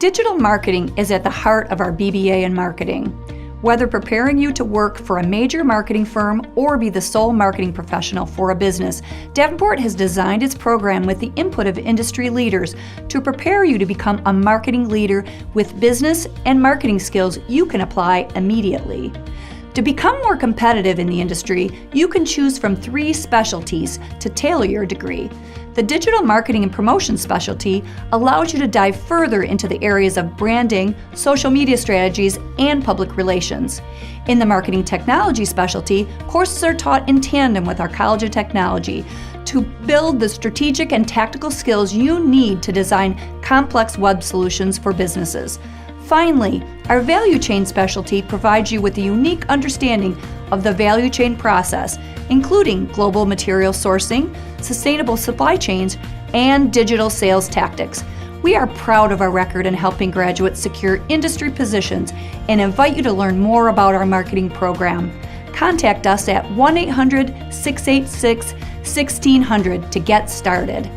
Digital marketing is at the heart of our BBA in marketing. Whether preparing you to work for a major marketing firm or be the sole marketing professional for a business, Davenport has designed its program with the input of industry leaders to prepare you to become a marketing leader with business and marketing skills you can apply immediately. To become more competitive in the industry, you can choose from 3 specialties to tailor your degree. The Digital Marketing and Promotion specialty allows you to dive further into the areas of branding, social media strategies, and public relations. In the Marketing Technology specialty, courses are taught in tandem with our College of Technology to build the strategic and tactical skills you need to design complex web solutions for businesses. Finally, our Value Chain specialty provides you with a unique understanding of the value chain process, including global material sourcing, sustainable supply chains, and digital sales tactics. We are proud of our record in helping graduates secure industry positions and invite you to learn more about our marketing program. Contact us at 1-800-686-1600 to get started.